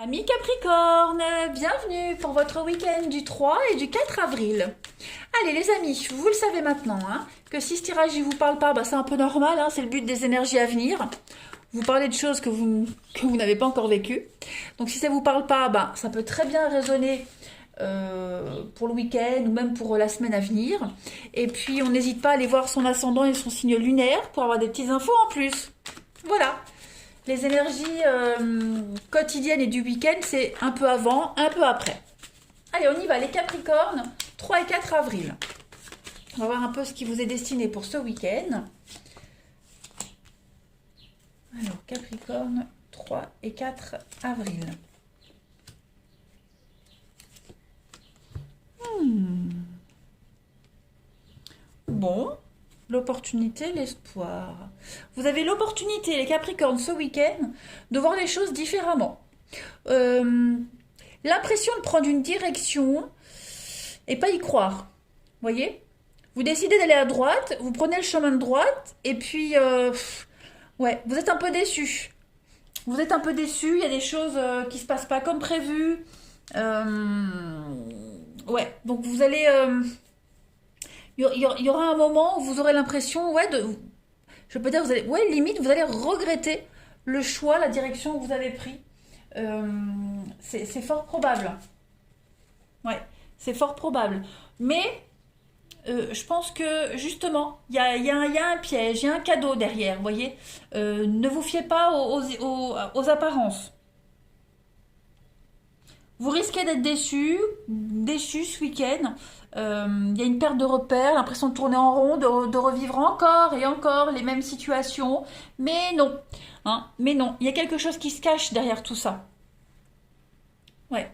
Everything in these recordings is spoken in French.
Amis Capricorne, bienvenue pour votre week-end du 3 et du 4 avril. Allez les amis, vous le savez maintenant, que si ce tirage ne vous parle pas, c'est un peu normal, c'est le but des énergies à venir. Vous parlez de choses que vous n'avez pas encore vécues. Donc si ça ne vous parle pas, ça peut très bien résonner pour le week-end ou même pour la semaine à venir. Et puis on n'hésite pas à aller voir son ascendant et son signe lunaire pour avoir des petites infos en plus. Voilà. Les énergies quotidiennes et du week-end, c'est un peu avant, un peu après. Allez, on y va, les Capricornes, 3 et 4 avril. On va voir un peu ce qui vous est destiné pour ce week-end. Alors, Capricorne, 3 et 4 avril. Bon, l'opportunité, l'espoir. Vous avez l'opportunité, les Capricornes, ce week-end, de voir les choses différemment. L'impression de prendre une direction et pas y croire. Voyez? Vous décidez d'aller à droite, vous prenez le chemin de droite, et puis, ouais, vous êtes un peu déçu. Vous êtes un peu déçu, il y a des choses qui se passent pas comme prévu. Ouais, donc vous allez... il y aura un moment où vous aurez l'impression, ouais, je peux dire, vous allez, ouais, limite, vous allez regretter le choix, la direction que vous avez pris. C'est fort probable. Ouais, c'est fort probable. Mais je pense que justement, il y a un piège, il y a un cadeau derrière, vous voyez. Ne vous fiez pas aux apparences. Vous risquez d'être déçu ce week-end. Il y a une perte de repères, l'impression de tourner en rond, de revivre encore et encore les mêmes situations. Mais non, mais non, il y a quelque chose qui se cache derrière tout ça. Ouais.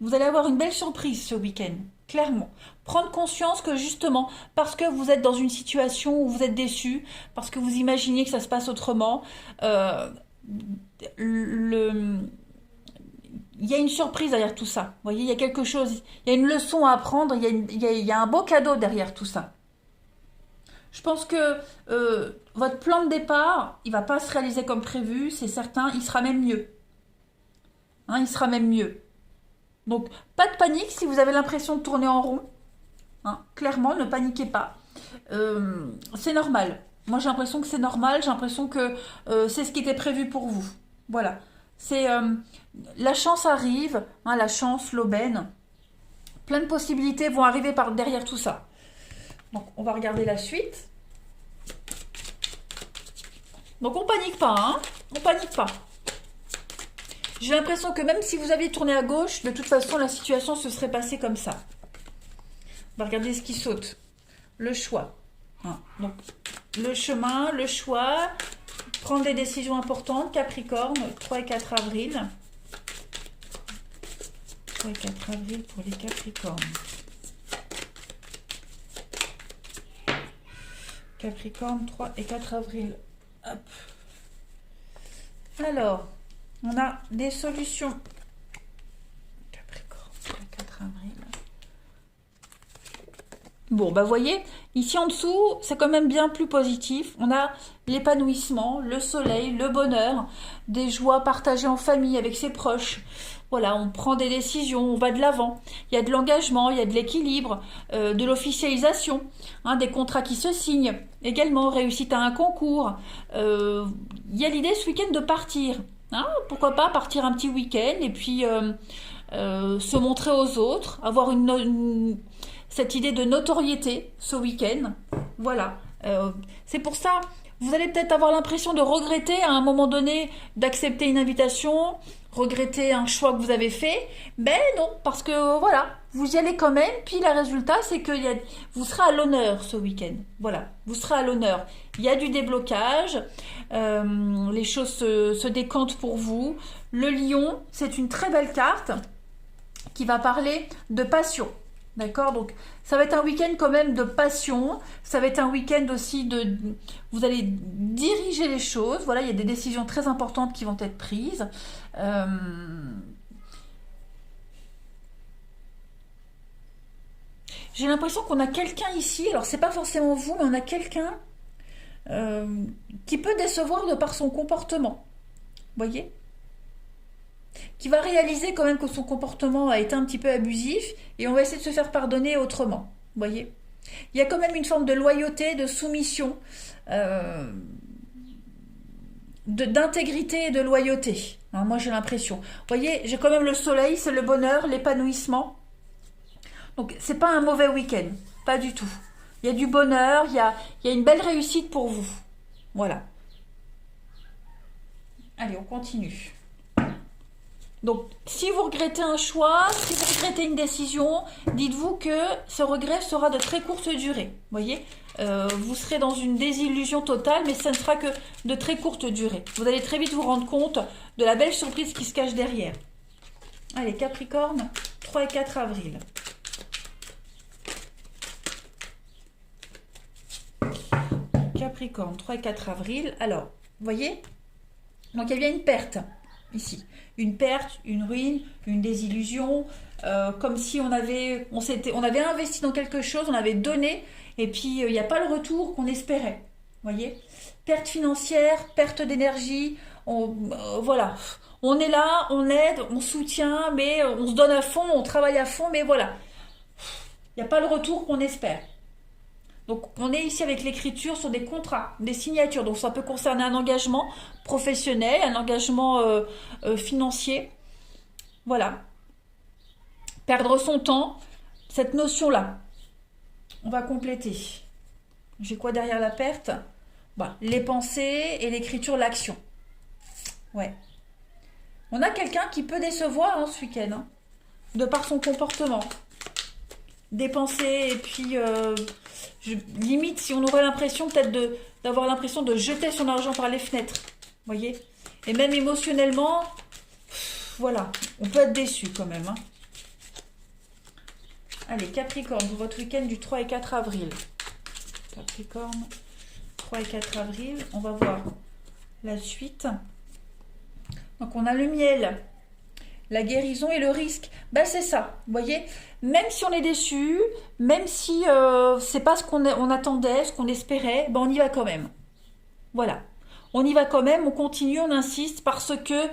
Vous allez avoir une belle surprise ce week-end, clairement. Prendre conscience que justement, parce que vous êtes dans une situation où vous êtes déçu, parce que vous imaginez que ça se passe autrement, le, il y a une surprise derrière tout ça. Vous voyez, il y a quelque chose, il y a une leçon à apprendre, il y a un beau cadeau derrière tout ça. Je pense que votre plan de départ, il va pas se réaliser comme prévu, c'est certain, il sera même mieux. Il sera même mieux. Donc, pas de panique si vous avez l'impression de tourner en rond. Clairement, ne paniquez pas. C'est normal. Moi, j'ai l'impression que c'est normal, j'ai l'impression que c'est ce qui était prévu pour vous. Voilà. C'est la chance arrive, la chance, l'aubaine. Plein de possibilités vont arriver par derrière tout ça. Donc, on va regarder la suite. Donc, on panique pas, On panique pas. J'ai l'impression que même si vous aviez tourné à gauche, de toute façon, la situation se serait passée comme ça. On va regarder ce qui saute. Le choix. Donc, le chemin, le choix, prendre des décisions importantes, Capricorne, 3 et 4 avril. 3 et 4 avril pour les Capricornes. Capricorne, 3 et 4 avril. Hop. Alors, on a des solutions. Capricorne, 3 et 4 avril. Bon, voyez, ici en dessous, c'est quand même bien plus positif. On a l'épanouissement, le soleil, le bonheur, des joies partagées en famille avec ses proches. Voilà, on prend des décisions, on va de l'avant. Il y a de l'engagement, il y a de l'équilibre, de l'officialisation, des contrats qui se signent. Également, réussite à un concours. Il y a l'idée ce week-end de partir. Pourquoi pas partir un petit week-end et puis se montrer aux autres, avoir cette idée de notoriété ce week-end. Voilà. C'est pour ça, vous allez peut-être avoir l'impression de regretter à un moment donné d'accepter une invitation, regretter un choix que vous avez fait. Ben non, parce que voilà, vous y allez quand même. Puis le résultat, c'est que vous serez à l'honneur ce week-end. Voilà, vous serez à l'honneur. Il y a du déblocage, les choses se décantent pour vous. Le lion, c'est une très belle carte qui va parler de passion. D'accord, donc ça va être un week-end quand même de passion, ça va être un week-end aussi vous allez diriger les choses, voilà, il y a des décisions très importantes qui vont être prises. J'ai l'impression qu'on a quelqu'un ici, alors c'est pas forcément vous, mais on a quelqu'un qui peut décevoir de par son comportement, voyez. qui va réaliser quand même que son comportement a été un petit peu abusif et on va essayer de se faire pardonner autrement. Vous voyez? Il y a quand même une forme de loyauté, de soumission, d'intégrité et de loyauté. Hein, moi j'ai l'impression. Vous voyez, j'ai quand même le soleil, c'est le bonheur, l'épanouissement. Donc c'est pas un mauvais week-end, pas du tout. Il y a du bonheur, il y a une belle réussite pour vous. Voilà. Allez, on continue. Donc, si vous regrettez un choix, si vous regrettez une décision, dites-vous que ce regret sera de très courte durée. Vous voyez, vous serez dans une désillusion totale, mais ça ne sera que de très courte durée. Vous allez très vite vous rendre compte de la belle surprise qui se cache derrière. Allez, Capricorne, 3 et 4 avril. Capricorne, 3 et 4 avril. Alors, vous voyez, donc il y a bien une perte ici. Une perte, une ruine, une désillusion, comme si on avait investi dans quelque chose, on avait donné, et puis il n'y a pas le retour qu'on espérait. Voyez, perte financière, perte d'énergie, voilà. On est là, on aide, on soutient, mais on se donne à fond, on travaille à fond, mais voilà. Il n'y a pas le retour qu'on espère. Donc on est ici avec l'écriture sur des contrats, des signatures. Donc ça peut concerner un engagement professionnel, un engagement financier. Voilà. Perdre son temps, cette notion-là. On va compléter. J'ai quoi derrière la perte? Bah, les pensées et l'écriture, l'action. Ouais. On a quelqu'un qui peut décevoir ce week-end, hein, de par son comportement. Dépenser et puis limite si on aurait l'impression peut-être d'avoir l'impression de jeter son argent par les fenêtres, voyez, et même émotionnellement, voilà, on peut être déçu quand même, hein. Allez, Capricorne, pour votre week-end du 3 et 4 avril. Capricorne, 3 et 4 avril, on va voir la suite. Donc on a le miel, la guérison et le risque. Ben c'est ça, vous voyez, même si on est déçu, même si c'est pas ce on attendait, ce qu'on espérait, ben on y va quand même. Voilà. On y va quand même, on continue, on insiste parce que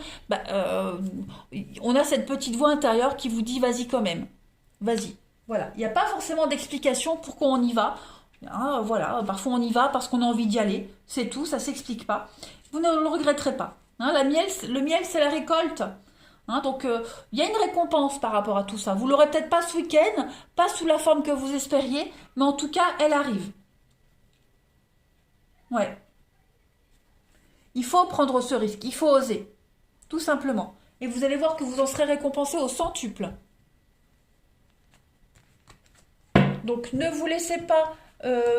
on a cette petite voix intérieure qui vous dit vas-y quand même. Vas-y. Voilà. Il n'y a pas forcément d'explication pourquoi on y va. Ah, voilà, parfois on y va parce qu'on a envie d'y aller. C'est tout, ça s'explique pas. Vous ne le regretterez pas. Hein, le miel, c'est la récolte. Hein, donc, il y a une récompense par rapport à tout ça. Vous l'aurez peut-être pas ce week-end, pas sous la forme que vous espériez, mais en tout cas, elle arrive. Ouais. Il faut prendre ce risque, il faut oser. Tout simplement. Et vous allez voir que vous en serez récompensé au centuple. Donc, ne vous laissez pas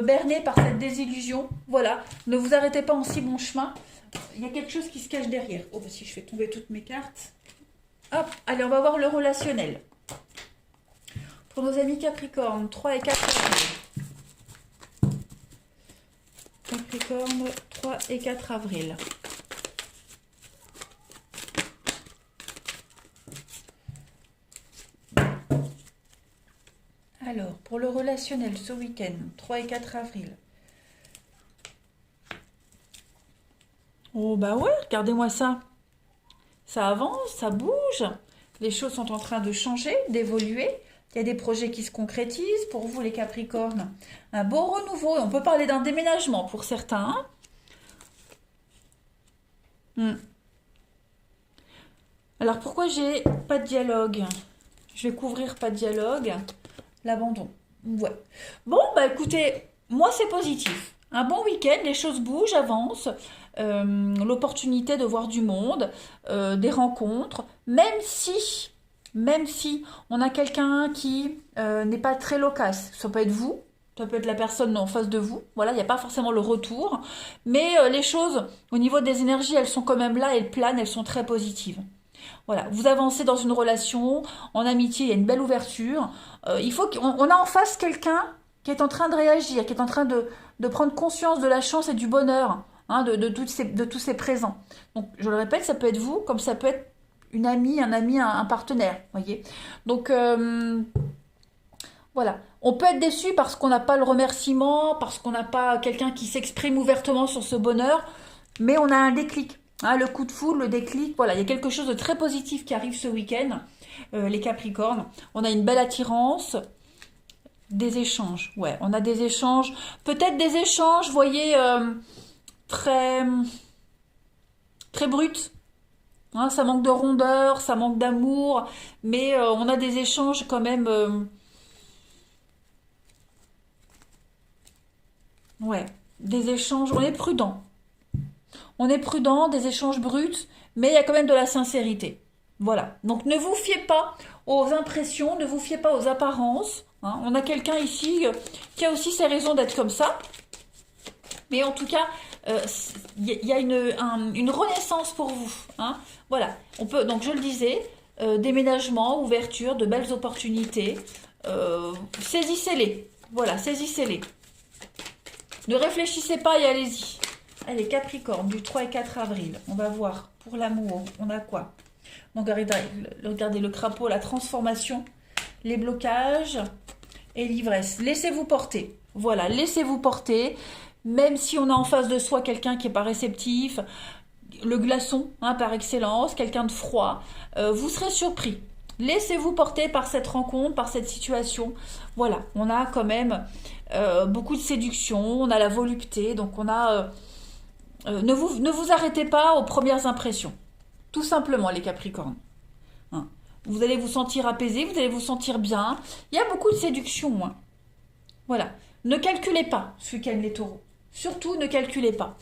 berner par cette désillusion. Voilà. Ne vous arrêtez pas en si bon chemin. Il y a quelque chose qui se cache derrière. Oh, bah, si je fais tomber toutes mes cartes. Hop, allez, on va voir le relationnel. Pour nos amis Capricorne, 3 et 4 avril. Capricorne, 3 et 4 avril. Alors, pour le relationnel ce week-end, 3 et 4 avril. Oh, bah ouais, regardez-moi ça. Ça avance, ça bouge. Les choses sont en train de changer, d'évoluer. Il y a des projets qui se concrétisent pour vous, les Capricornes. Un beau renouveau. On peut parler d'un déménagement pour certains. Alors, pourquoi j'ai pas de dialogue? Je vais couvrir pas de dialogue. L'abandon. Ouais. Bon, bah écoutez, moi c'est positif. Un bon week-end, les choses bougent, avancent. L'opportunité de voir du monde, des rencontres, même si on a quelqu'un qui n'est pas très loquace. Ça peut être vous, ça peut être la personne en face de vous. Voilà, il n'y a pas forcément le retour. Mais les choses, au niveau des énergies, elles sont quand même là, elles planent, elles sont très positives. Voilà, vous avancez dans une relation, en amitié, il y a une belle ouverture. Il faut qu'on a en face quelqu'un qui est en train de réagir, qui est en train de prendre conscience de la chance et du bonheur, hein, de tous ces présents. Donc, je le répète, ça peut être vous, comme ça peut être une amie, un ami, un partenaire, voyez. Donc, voilà. On peut être déçu parce qu'on n'a pas le remerciement, parce qu'on n'a pas quelqu'un qui s'exprime ouvertement sur ce bonheur, mais on a un déclic. Hein, le coup de foudre, le déclic, voilà, il y a quelque chose de très positif qui arrive ce week-end, les Capricornes. On a une belle attirance, des échanges, ouais, on a des échanges, peut-être des échanges, vous voyez, très, très bruts. Hein, ça manque de rondeur, ça manque d'amour, mais on a des échanges quand même, ouais, des échanges, on est prudent. On est prudent, des échanges bruts, mais il y a quand même de la sincérité. Voilà. Donc ne vous fiez pas aux impressions, ne vous fiez pas aux apparences. Hein. On a quelqu'un ici qui a aussi ses raisons d'être comme ça. Mais en tout cas, y a une renaissance pour vous. Hein. Voilà. On peut, donc je le disais, déménagement, ouverture, de belles opportunités. Saisissez-les. Voilà, saisissez-les. Ne réfléchissez pas et allez-y. Allez, Capricorne, du 3 et 4 avril. On va voir. Pour l'amour, on a quoi? Donc, regardez le crapaud, la transformation, les blocages et l'ivresse. Laissez-vous porter. Voilà, laissez-vous porter. Même si on a en face de soi quelqu'un qui n'est pas réceptif, le glaçon, hein, par excellence, quelqu'un de froid, vous serez surpris. Laissez-vous porter par cette rencontre, par cette situation. Voilà, on a quand même beaucoup de séduction, on a la volupté, donc on a... ne vous arrêtez pas aux premières impressions. Tout simplement, les Capricornes. Hein. Vous allez vous sentir apaisé, vous allez vous sentir bien. Il y a beaucoup de séduction. Hein. Voilà. Ne calculez pas ce week-end, les taureaux. Surtout, ne calculez pas.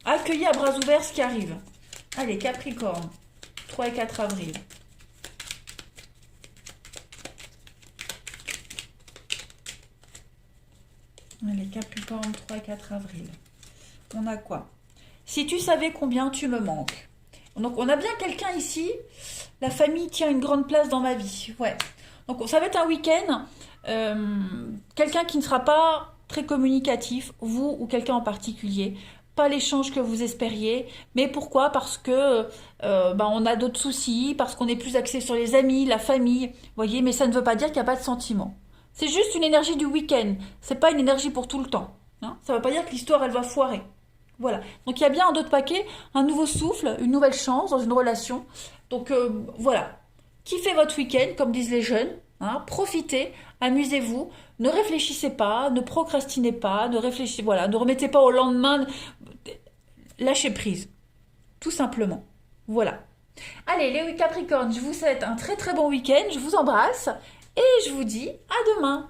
Accueillez à bras ouverts ce qui arrive. Allez, Capricorne. 3 et 4 avril. Allez, Capricorne, 3 et 4 avril. On a quoi? Si tu savais combien tu me manques. Donc, on a bien quelqu'un ici. La famille tient une grande place dans ma vie. Ouais. Donc, ça va être un week-end. Quelqu'un qui ne sera pas très communicatif, vous ou quelqu'un en particulier. Pas l'échange que vous espériez. Mais pourquoi? Parce que on a d'autres soucis, parce qu'on est plus axé sur les amis, la famille. Vous voyez, mais ça ne veut pas dire qu'il n'y a pas de sentiments. C'est juste une énergie du week-end. C'est pas une énergie pour tout le temps. Hein. Ça ne veut pas dire que l'histoire, elle va foirer. Voilà. Donc, il y a bien en d'autres paquets un nouveau souffle, une nouvelle chance dans une relation. Donc, voilà. Kiffez votre week-end, comme disent les jeunes. Hein. Profitez, amusez-vous. Ne réfléchissez pas, ne procrastinez pas, voilà, ne remettez pas au lendemain. Lâchez prise. Tout simplement. Voilà. Allez, les Capricornes, je vous souhaite un très très bon week-end. Je vous embrasse et je vous dis à demain.